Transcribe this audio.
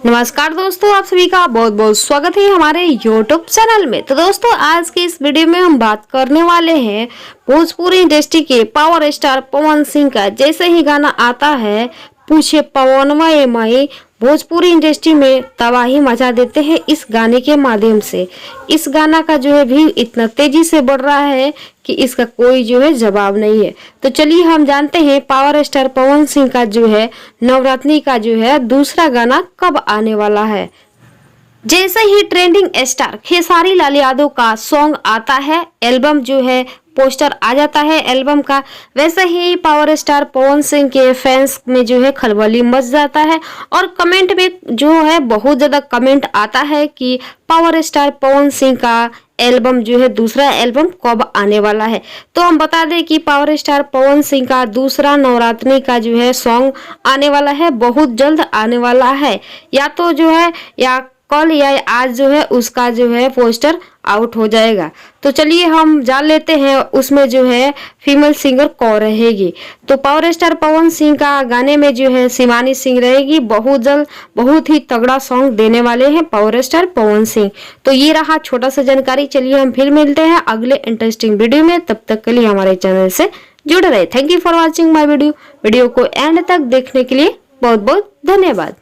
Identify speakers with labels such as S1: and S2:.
S1: नमस्कार दोस्तों, आप सभी का बहुत बहुत स्वागत है हमारे YouTube चैनल में। तो दोस्तों, आज के इस वीडियो में हम बात करने वाले हैं भोजपुरी इंडस्ट्री के पावर स्टार पवन सिंह का। जैसे ही गाना आता है पूछे पवनवा ए माई, भोजपुरी इंडस्ट्री में तबाही मचा देते हैं इस गाने के माध्यम से। इस गाना का जो है भी इतना तेजी से बढ़ रहा है कि इसका कोई जो है जवाब नहीं है। तो चलिए हम जानते हैं पावर स्टार पवन सिंह का जो है नवरात्रि का जो है दूसरा गाना कब आने वाला है। जैसे ही ट्रेंडिंग स्टार खेसारी लाल यादव का सॉन्ग आता है, एल्बम जो है पोस्टर आ जाता है एल्बम का, वैसे ही पावर स्टार पवन सिंह के फैंस में जो है खलबली मच जाता है और कमेंट में जो है बहुत ज्यादा कमेंट आता है कि पावर स्टार पवन सिंह का एल्बम जो है दूसरा एल्बम कब आने वाला है। तो हम बता दें कि पावर स्टार पवन सिंह का दूसरा नवरात्रि का जो है सॉन्ग आने वाला है, बहुत जल्द आने वाला है। या तो जो है या कल या आज जो है उसका जो है पोस्टर आउट हो जाएगा। तो चलिए हम जान लेते हैं उसमें जो है फीमेल सिंगर कौन रहेगी। तो पावर स्टार पवन सिंह का गाने में जो है शिवानी सिंह रहेगी। बहुत जल्द बहुत ही तगड़ा सॉन्ग देने वाले हैं पावर स्टार पवन सिंह। तो ये रहा छोटा सा जानकारी। चलिए हम फिर मिलते हैं अगले इंटरेस्टिंग वीडियो में, तब तक के लिए हमारे चैनल से जुड़े रहे। Thank you for watching my video को एंड तक देखने के लिए बहुत बहुत धन्यवाद।